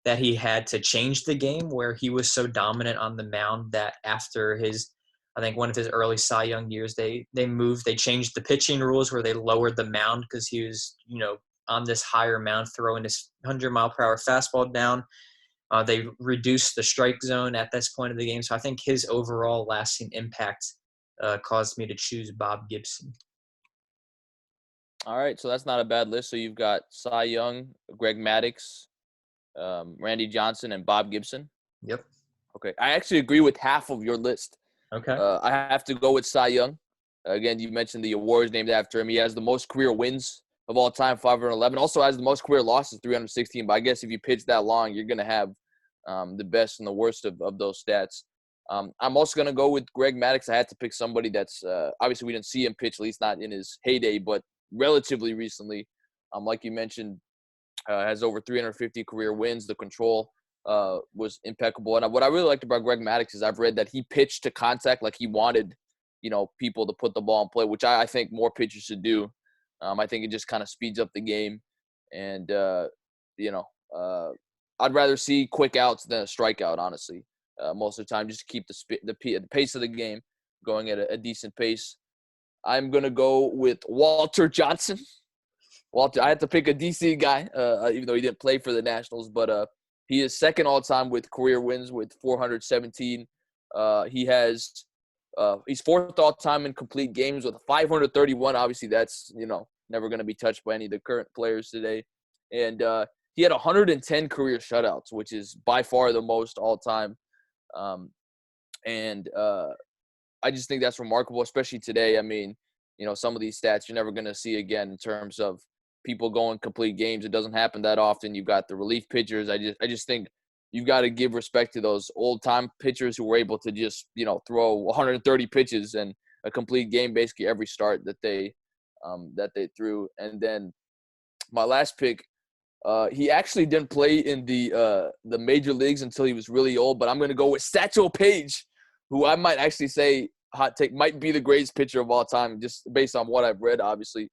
that he had to change the game, where he was so dominant on the mound that after I think one of his early Cy Young years, they changed the pitching rules where they lowered the mound because he was, on this higher mound throwing his 100-mile-per-hour fastball down. They reduced the strike zone at this point of the game. So I think his overall lasting impact caused me to choose Bob Gibson. All right, so that's not a bad list. So you've got Cy Young, Greg Maddux, Randy Johnson, and Bob Gibson. Yep. Okay, I actually agree with half of your list. Okay. I have to go with Cy Young. Again, you mentioned the awards named after him. He has the most career wins of all time, 511. Also has the most career losses, 316. But I guess if you pitch that long, you're going to have the best and the worst of those stats. I'm also going to go with Greg Maddux. I had to pick somebody that's obviously we didn't see him pitch, at least not in his heyday, but relatively recently. Like you mentioned, has over 350 career wins. The control was impeccable. And what I really liked about Greg Maddux is I've read that he pitched to contact like he wanted, people to put the ball in play, which I think more pitchers should do. I think it just kind of speeds up the game. And, I'd rather see quick outs than a strikeout, honestly. Most of the time, just to keep the pace of the game going at a decent pace. I'm going to go with Walter Johnson. Walter, I had to pick a DC guy, even though he didn't play for the Nationals, but he is second all-time with career wins with 417. He's fourth all-time in complete games with 531. Obviously, that's, never going to be touched by any of the current players today. And he had 110 career shutouts, which is by far the most all-time. I just think that's remarkable, especially today. I mean, some of these stats you're never going to see again in terms of people going complete games. It doesn't happen that often. You've got the relief pitchers. I just think you've got to give respect to those old-time pitchers who were able to just, throw 130 pitches and a complete game basically every start that they threw. And then my last pick, he actually didn't play in the major leagues until he was really old, but I'm going to go with Satchel Paige, who I might actually say, hot take, might be the greatest pitcher of all time, just based on what I've read, obviously.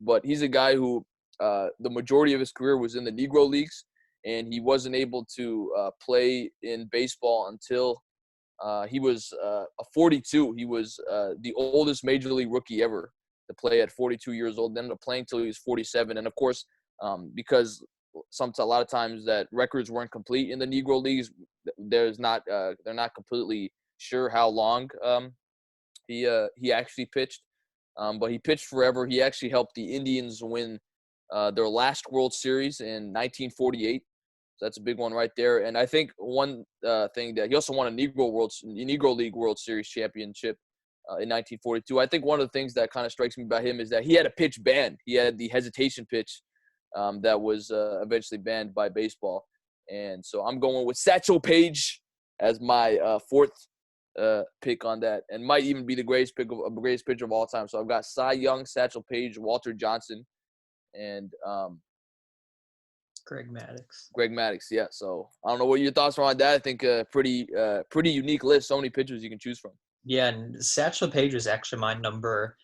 But he's a guy who the majority of his career was in the Negro Leagues, and he wasn't able to play in baseball until he was 42. He was the oldest major league rookie ever to play at 42 years old, ended up playing until he was 47. And, of course, because a lot of times that records weren't complete in the Negro Leagues, they're not completely sure how long he actually pitched. But he pitched forever. He actually helped the Indians win their last World Series in 1948. So that's a big one right there. And I think one thing that he also won a Negro League World Series championship in 1942. I think one of the things that kind of strikes me about him is that he had a pitch banned. He had the hesitation pitch that was eventually banned by baseball. And so I'm going with Satchel Paige as my fourth pick on that, and might even be the greatest pitcher of all time. So I've got Cy Young, Satchel Paige, Walter Johnson, and Greg Maddux. Greg Maddux, yeah. So I don't know what your thoughts are on that. I think pretty unique list. So many pitchers you can choose from. Yeah, and Satchel Paige was actually my number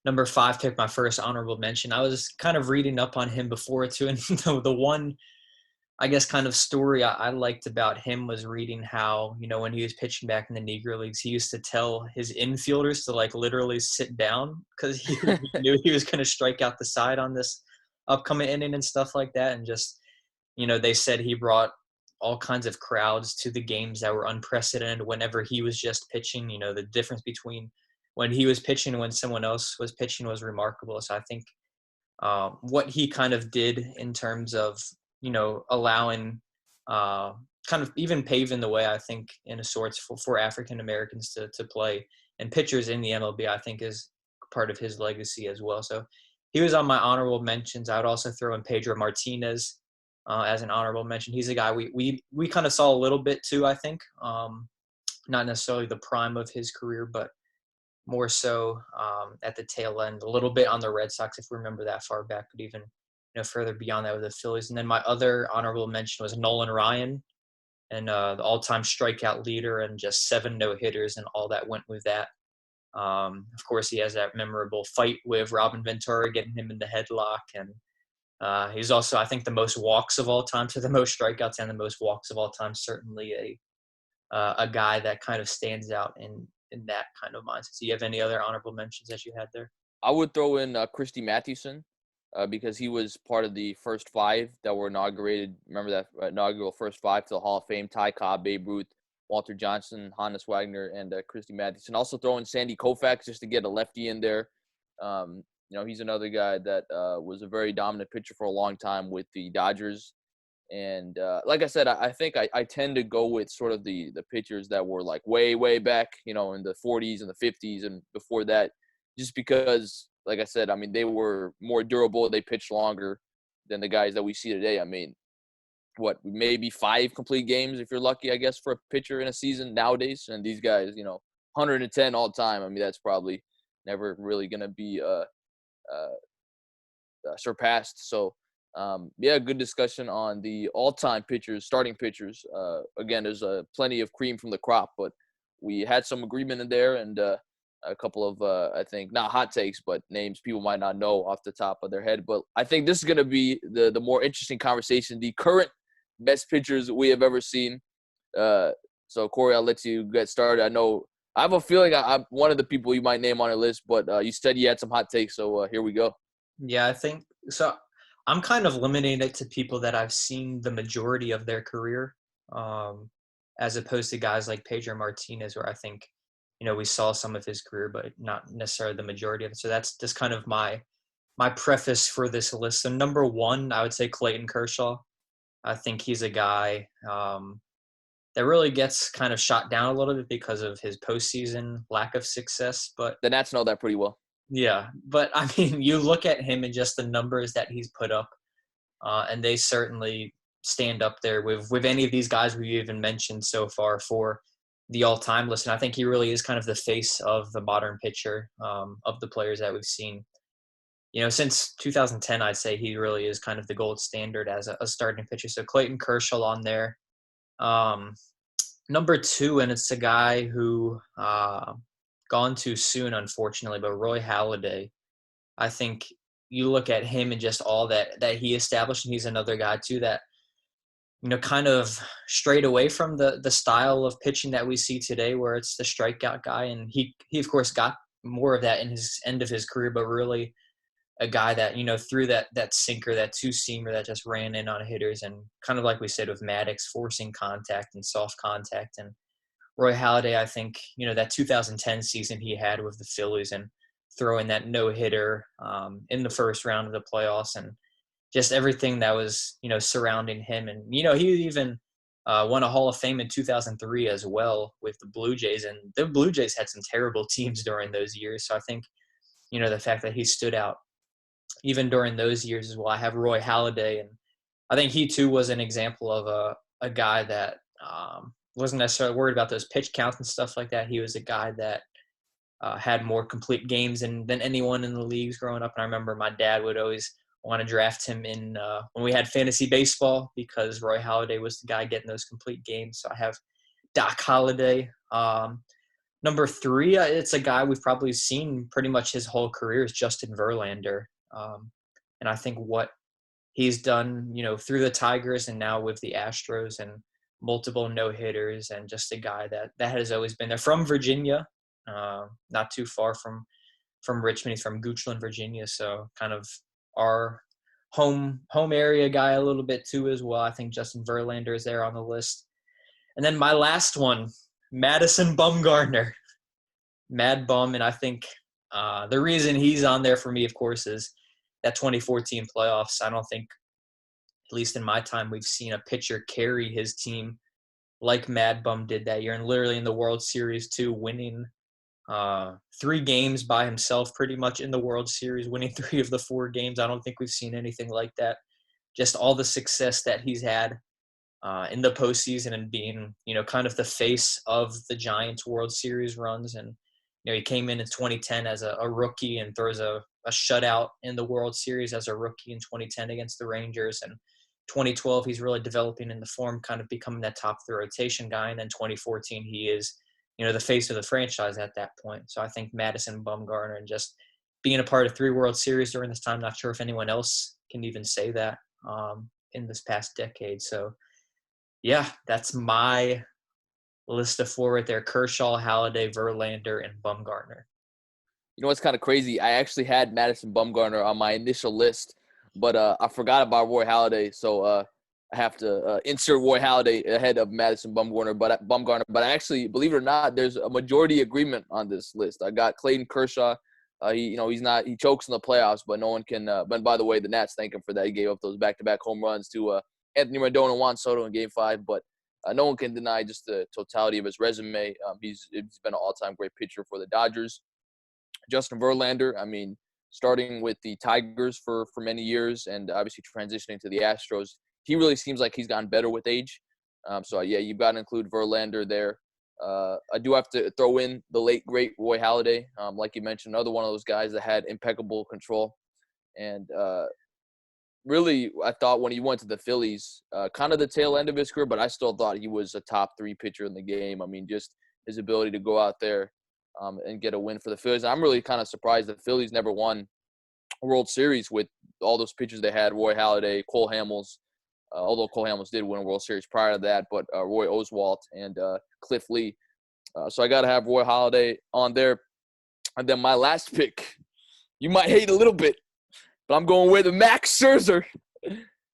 5 pick, my first honorable mention. I was kind of reading up on him before too, and the one, I guess, kind of story I liked about him was reading how, when he was pitching back in the Negro Leagues, he used to tell his infielders to literally sit down because he knew he was going to strike out the side on this upcoming inning and stuff like that. And just, they said he brought all kinds of crowds to the games that were unprecedented whenever he was just pitching. The difference between when he was pitching and when someone else was pitching was remarkable. So I think what he kind of did in terms of, allowing kind of even paving the way, I think, in a sorts for African Americans to play and pitchers in the MLB, I think is part of his legacy as well. So he was on my honorable mentions. I would also throw in Pedro Martinez as an honorable mention. He's a guy we kind of saw a little bit too, I think. Not necessarily the prime of his career, but more so at the tail end, a little bit on the Red Sox, if we remember that far back, but even further beyond that with the Phillies. And then my other honorable mention was Nolan Ryan, and the all-time strikeout leader and just 7 no-hitters and all that went with that. Of course, he has that memorable fight with Robin Ventura, getting him in the headlock, and He's also, I think, the most walks of all time, so the most strikeouts and the most walks of all time. Certainly a guy that kind of stands out in that kind of mindset. So you have any other honorable mentions that you had there? I would throw in Christy Mathewson because he was part of the first five that were inaugurated. Remember that inaugural first five to the Hall of Fame: Ty Cobb, Babe Ruth, Walter Johnson, Hannes Wagner, and Christy Mathewson. Also throw in Sandy Koufax just to get a lefty in there. He's another guy that was a very dominant pitcher for a long time with the Dodgers. And like I said, I think I tend to go with sort of the pitchers that were like way, way back, in the 40s and the 50s and before that, just because, like I said, I mean, they were more durable. They pitched longer than the guys that we see today. I mean, maybe 5 complete games if you're lucky, I guess, for a pitcher in a season nowadays. And these guys, 110 all time. I mean, that's probably never really going to be surpassed. So, good discussion on the all-time pitchers, starting pitchers. Again, there's plenty of cream from the crop, but we had some agreement in there and a couple of, I think, not hot takes, but names people might not know off the top of their head. But I think this is going to be the more interesting conversation, the current best pitchers we have ever seen. So, Corey, I'll let you get started. I have a feeling I'm one of the people you might name on your list, but you said you had some hot takes, so here we go. Yeah, I think so. I'm kind of limiting it to people that I've seen the majority of their career, as opposed to guys like Pedro Martinez, where I think, we saw some of his career, but not necessarily the majority of it. So that's just kind of my preface for this list. So number one, I would say Clayton Kershaw. I think he's a guy that really gets kind of shot down a little bit because of his postseason lack of success. But the Nats know that pretty well. Yeah, but I mean, you look at him and just the numbers that he's put up, and they certainly stand up there with any of these guys we've even mentioned so far for the all-time list. And I think he really is kind of the face of the modern pitcher, of the players that we've seen. Since 2010, I'd say he really is kind of the gold standard as a starting pitcher. So Clayton Kershaw on there. Number two, and it's a guy who gone too soon, unfortunately, but Roy Halladay. I think you look at him and just all that he established, and he's another guy too that, kind of strayed away from the style of pitching that we see today, where it's the strikeout guy, and he of course got more of that in his end of his career, but really a guy that, threw that sinker, that two-seamer that just ran in on hitters, and kind of like we said with Maddox, forcing contact and soft contact. And Roy Halladay, I think, that 2010 season he had with the Phillies and throwing that no-hitter in the first round of the playoffs, and just everything that was, surrounding him. And, he even won a Hall of Fame in 2003 as well with the Blue Jays. And the Blue Jays had some terrible teams during those years. So I think, the fact that he stood out even during those years as well. I have Roy Halladay, and I think he too was an example of a guy that wasn't necessarily worried about those pitch counts and stuff like that. He was a guy that had more complete games than anyone in the leagues growing up. And I remember my dad would always want to draft him in when we had fantasy baseball, because Roy Halladay was the guy getting those complete games. So I have Doc Halladay. Number three, it's a guy we've probably seen pretty much his whole career, is Justin Verlander. And I think what he's done, through the Tigers and now with the Astros and multiple no-hitters, and just a guy that has always been there from Virginia, not too far from Richmond. He's from Goochland, Virginia. So kind of our home area guy a little bit too as well. I think Justin Verlander is there on the list. And then my last one, Madison Bumgarner, Mad Bum. And I think the reason he's on there for me, of course, is that 2014 playoffs. I don't think, at least in my time, we've seen a pitcher carry his team like Mad Bum did that year, and literally in the World Series too, winning 3 games by himself pretty much in the World Series, winning 3 of the 4 games. I don't think we've seen anything like that. Just all the success that he's had in the postseason, and being, kind of the face of the Giants World Series runs. And, he came in 2010 as a rookie and throws a shutout in the World Series as a rookie in 2010 against the Rangers. And 2012, he's really developing in the form, kind of becoming that top of the rotation guy. And then 2014, he is, the face of the franchise at that point. So I think Madison Bumgarner, and just being a part of 3 World Series during this time, not sure if anyone else can even say that in this past decade. So, yeah, that's my list of 4 right there: Kershaw, Halladay, Verlander, and Bumgarner. You know what's kind of crazy? I actually had Madison Bumgarner on my initial list, but I forgot about Roy Halladay, so I have to insert Roy Halladay ahead of Madison Bumgarner. But I actually, believe it or not, there's a majority agreement on this list. I got Clayton Kershaw. He chokes in the playoffs, but no one can. But by the way, the Nats thank him for that. He gave up those back-to-back home runs to Anthony Rendon and Juan Soto in Game 5, but no one can deny just the totality of his resume. He's been an all-time great pitcher for the Dodgers. Justin Verlander, I mean, starting with the Tigers for many years and obviously transitioning to the Astros, he really seems like he's gotten better with age. Yeah, you've got to include Verlander there. I do have to throw in the late, great Roy Halladay. Like you mentioned, another one of those guys that had impeccable control. And really, I thought when he went to the Phillies, kind of the tail end of his career, but I still thought he was a top 3 pitcher in the game. I mean, just his ability to go out there and get a win for the Phillies. I'm really kind of surprised the Phillies never won a World Series with all those pitchers they had: Roy Halladay, Cole Hamels, although Cole Hamels did win a World Series prior to that, but Roy Oswalt and Cliff Lee. So I got to have Roy Halladay on there. And then my last pick, you might hate a little bit, but I'm going with Max Scherzer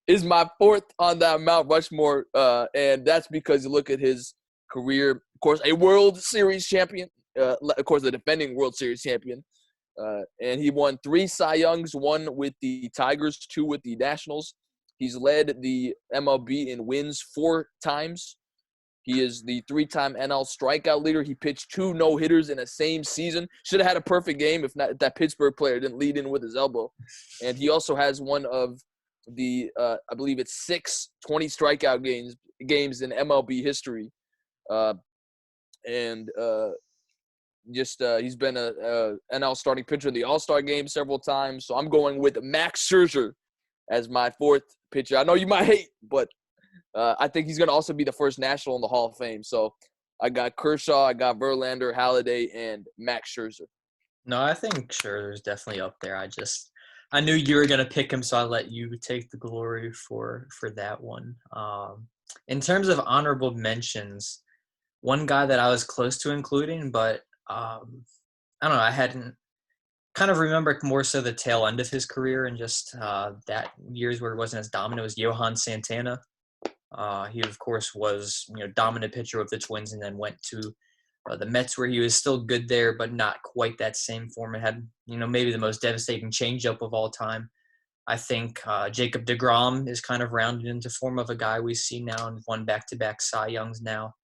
is my 4th on that Mount Rushmore, and that's because you look at his career. Of course, a World Series champion. Of course, the defending World Series champion. And he won 3 Cy Youngs, 1 with the Tigers, 2 with the Nationals. He's led the MLB in wins 4 times. He is the 3-time NL strikeout leader. He pitched 2 no-hitters in the same season. Should have had a perfect game if that Pittsburgh player didn't lead in with his elbow. And he also has one of the, I believe it's 6 20 strikeout games in MLB history. He's been a NL starting pitcher in the All-Star game several times. So I'm going with Max Scherzer as my 4th pitcher. I know you might hate, but I think he's going to also be the first National in the Hall of Fame. So I got Kershaw, I got Verlander, Halladay, and Max Scherzer. No, I think Scherzer's definitely up there. I knew you were going to pick him, so I let you take the glory for that one. In terms of honorable mentions, one guy that I was close to including, but I don't know, I hadn't kind of remembered more so the tail end of his career and just that years where he wasn't as dominant, was Johan Santana. He, of course, was dominant pitcher with the Twins and then went to the Mets, where he was still good there, but not quite that same form. It had, maybe the most devastating changeup of all time. I think Jacob deGrom is kind of rounded into form of a guy we see now and won back-to-back Cy Youngs now.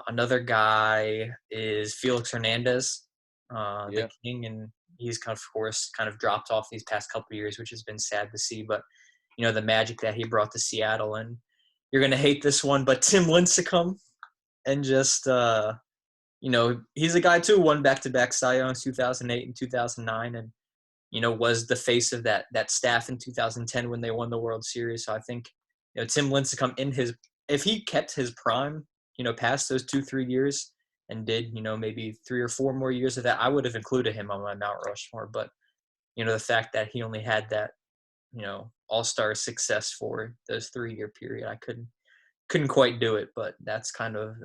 Another guy is Felix Hernandez, the King, and he's of course dropped off these past couple of years, which has been sad to see. But the magic that he brought to Seattle, and you're gonna hate this one, but Tim Lincecum, and just he's a guy too, won back-to-back Cy Youngs 2008 and 2009, and was the face of that staff in 2010 when they won the World Series. So I think Tim Lincecum, if he kept his prime, past those 2-3 years and did, maybe 3 or 4 more years of that, I would have included him on my Mount Rushmore. But, the fact that he only had that, all-star success for those 3-year period, I couldn't quite do it. But that's kind of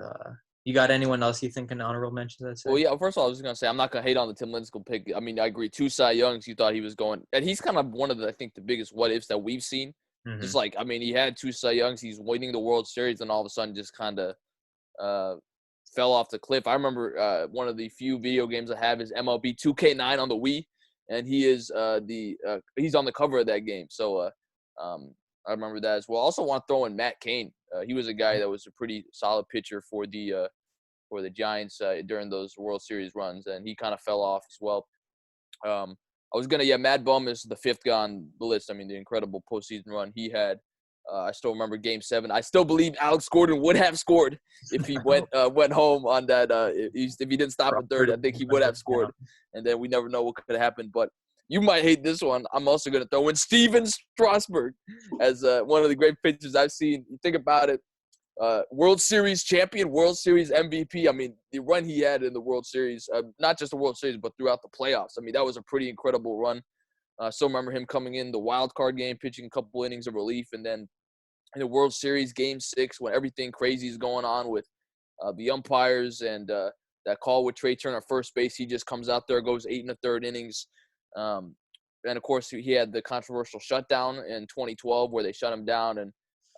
you got anyone else you think an honorable mention? That's Well, yeah, first of all, I was just going to say, I'm not going to hate on the Tim Lincecum pick. I mean, I agree. 2 Cy Youngs, you thought he was going. And he's kind of one of I think, the biggest what-ifs that we've seen. Mm-hmm. Just like, I mean, he had 2 Cy Youngs. He's winning the World Series, and all of a sudden just kind of fell off the cliff. I remember one of the few video games I have is MLB 2K9 on the Wii, and he is he's on the cover of that game. So I remember that as well. I also want to throw in Matt Cain. He was a guy that was a pretty solid pitcher for the Giants during those World Series runs, and he kind of fell off as well. Matt Bum is the 5th guy on the list. I mean, the incredible postseason run he had. I still remember Game 7. I still believe Alex Gordon would have scored if he went home on that. If he didn't stop at 3rd, I think he would have scored. And then we never know what could happen. But you might hate this one. I'm also going to throw in Steven Strasburg as one of the great pitchers I've seen. You think about it. World Series champion, World Series MVP. I mean, the run he had in the World Series, not just the World Series, but throughout the playoffs. I mean, that was a pretty incredible run. Still remember him coming in the wild card game, pitching a couple innings of relief, and then in the World Series Game 6 when everything crazy is going on with the umpires and that call with Trey Turner at first base. He just comes out there, goes 8 1/3 innings. And, of course, he had the controversial shutdown in 2012 where they shut him down, and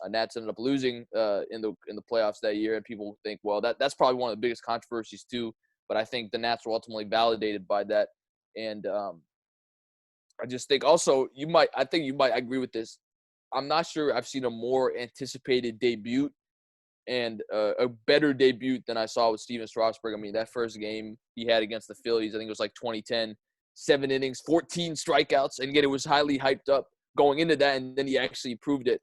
Nats ended up losing in the playoffs that year. And people think, well, that's probably one of the biggest controversies too. But I think the Nats were ultimately validated by that. And I just think also I think you might agree with this. I'm not sure I've seen a more anticipated debut and a better debut than I saw with Steven Strasburg. I mean, that first game he had against the Phillies, I think it was like 2010, 7 innings, 14 strikeouts, and again, it was highly hyped up going into that, and then he actually proved it.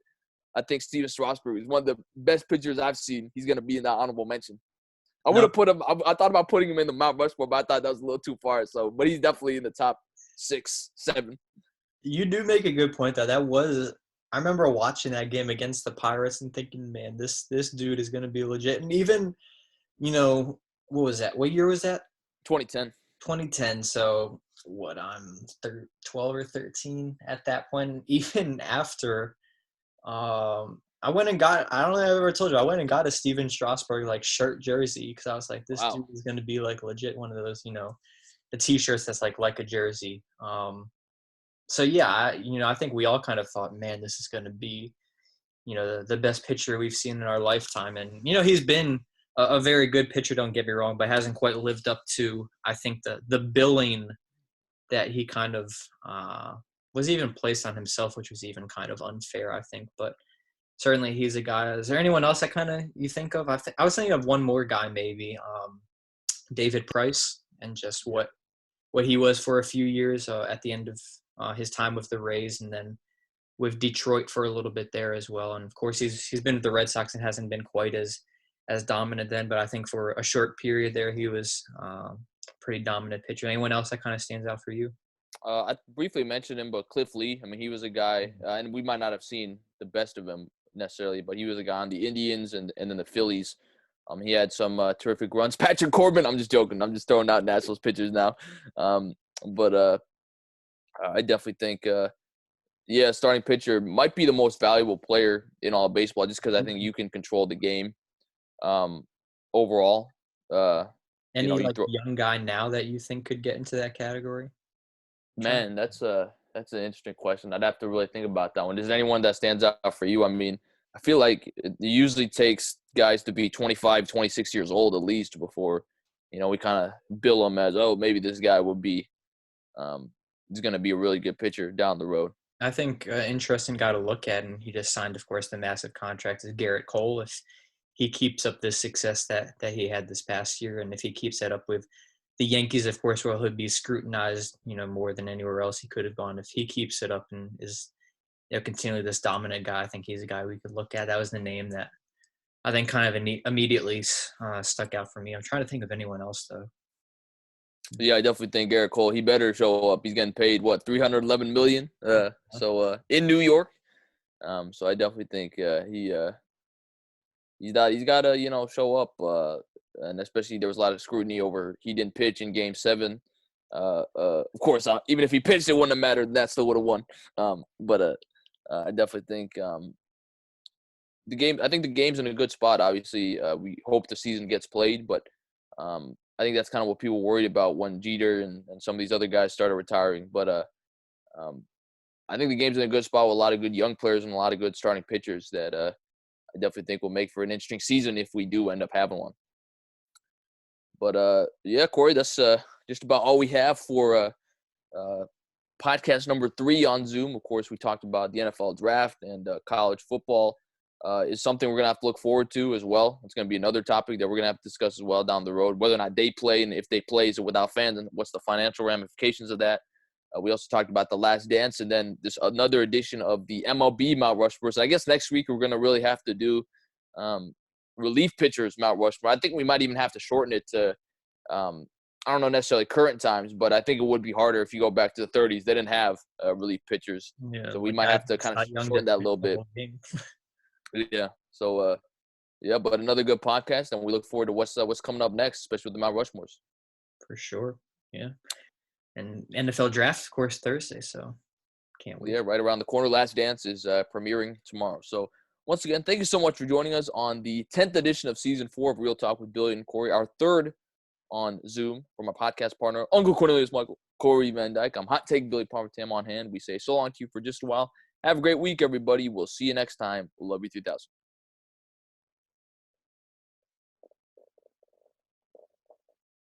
I think Steven Strasburg is one of the best pitchers I've seen. He's going to be in that honorable mention. I would have put him – I thought about putting him in the Mount Rushmore, but I thought that was a little too far. But he's definitely in the top 6, 7. You do make a good point, though. I remember watching that game against the Pirates and thinking, man, this dude is going to be legit. And even, what was that? What year was that? 2010. 2010. So, I'm 12 or 13 at that point. Even after I went and got – I don't know if I ever told you. I went and got a Steven Strasburg, shirt jersey because I was like, this dude is going to be, legit one of those, the T-shirts that's, like a jersey. So, yeah, I think we all kind of thought, man, this is going to be, the best pitcher we've seen in our lifetime. And, he's been a very good pitcher, don't get me wrong, but hasn't quite lived up to, I think, the billing that he kind of was even placed on himself, which was even kind of unfair, I think. But certainly he's a guy. Is there anyone else that kind of you think of? I was thinking of one more guy maybe, David Price, and just what he was for a few years at the end of his time with the Rays, and then with Detroit for a little bit there as well. And of course, he's been with the Red Sox and hasn't been quite as dominant then. But I think for a short period there, he was a pretty dominant pitcher. Anyone else that kind of stands out for you? I briefly mentioned him, but Cliff Lee. I mean, he was a guy, and we might not have seen the best of him necessarily, but he was a guy on the Indians and then the Phillies. He had some terrific runs. Patrick Corbin. I'm just joking. I'm just throwing out Nationals pitchers now. But I definitely think, starting pitcher might be the most valuable player in all of baseball, just because I think you can control the game overall. Any young guy now that you think could get into that category? Man, that's an interesting question. I'd have to really think about that one. Is there anyone that stands out for you? I mean, I feel like it usually takes guys to be 25, 26 years old at least before, we kind of bill them as, oh, maybe this guy would be he's going to be a really good pitcher down the road. I think an interesting guy to look at, and he just signed, of course, the massive contract, is Garrett Cole. If he keeps up this success that he had this past year, and if he keeps that up with the Yankees, of course, where he'll be scrutinized, more than anywhere else he could have gone. If he keeps it up and is, continually this dominant guy, I think he's a guy we could look at. That was the name that I think kind of immediately stuck out for me. I'm trying to think of anyone else, though. Yeah, I definitely think Garrett Cole, he better show up. He's getting paid, $311 million? So in New York. So I definitely think he's got to, show up. And especially there was a lot of scrutiny over he didn't pitch in Game 7. Of course, even if he pitched, it wouldn't have mattered. That still would have won. But I definitely think the game. I think the game's in a good spot. Obviously, we hope the season gets played, but I think that's kind of what people worried about when Jeter and some of these other guys started retiring. But I think the game's in a good spot with a lot of good young players and a lot of good starting pitchers that I definitely think will make for an interesting season if we do end up having one. But, Corey, that's just about all we have for podcast number 3 on Zoom. Of course, we talked about the NFL draft and college football is something we're going to have to look forward to as well. It's going to be another topic that we're going to have to discuss as well down the road, whether or not they play, and if they play, is it without fans, and what's the financial ramifications of that. We also talked about The Last Dance, and then this another edition of the MLB Mount Rushmore. So I guess next week we're going to really have to do relief pitchers Mount Rushmore. I think we might even have to shorten it to I don't know necessarily current times, but I think it would be harder if you go back to the 30s. They didn't have relief pitchers. Yeah, so we might have to kind of shorten that a little bit. Yeah. So, but another good podcast, and we look forward to what's coming up next, especially with the Mount Rushmores. For sure. Yeah. And NFL draft, of course, Thursday. So Can't Yeah, wait. right around the corner. Last Dance is premiering tomorrow. So once again, thank you so much for joining us on the 10th edition of Season 4 of Real Talk with Billy and Cory, our third on Zoom from our podcast partner, Uncle Cornelius Michael, Cory Van Dyke. I'm Hot Take Billy Parvatam on hand. We say so long to you for just a while. Have a great week, everybody. We'll see you next time. We'll love you 3000.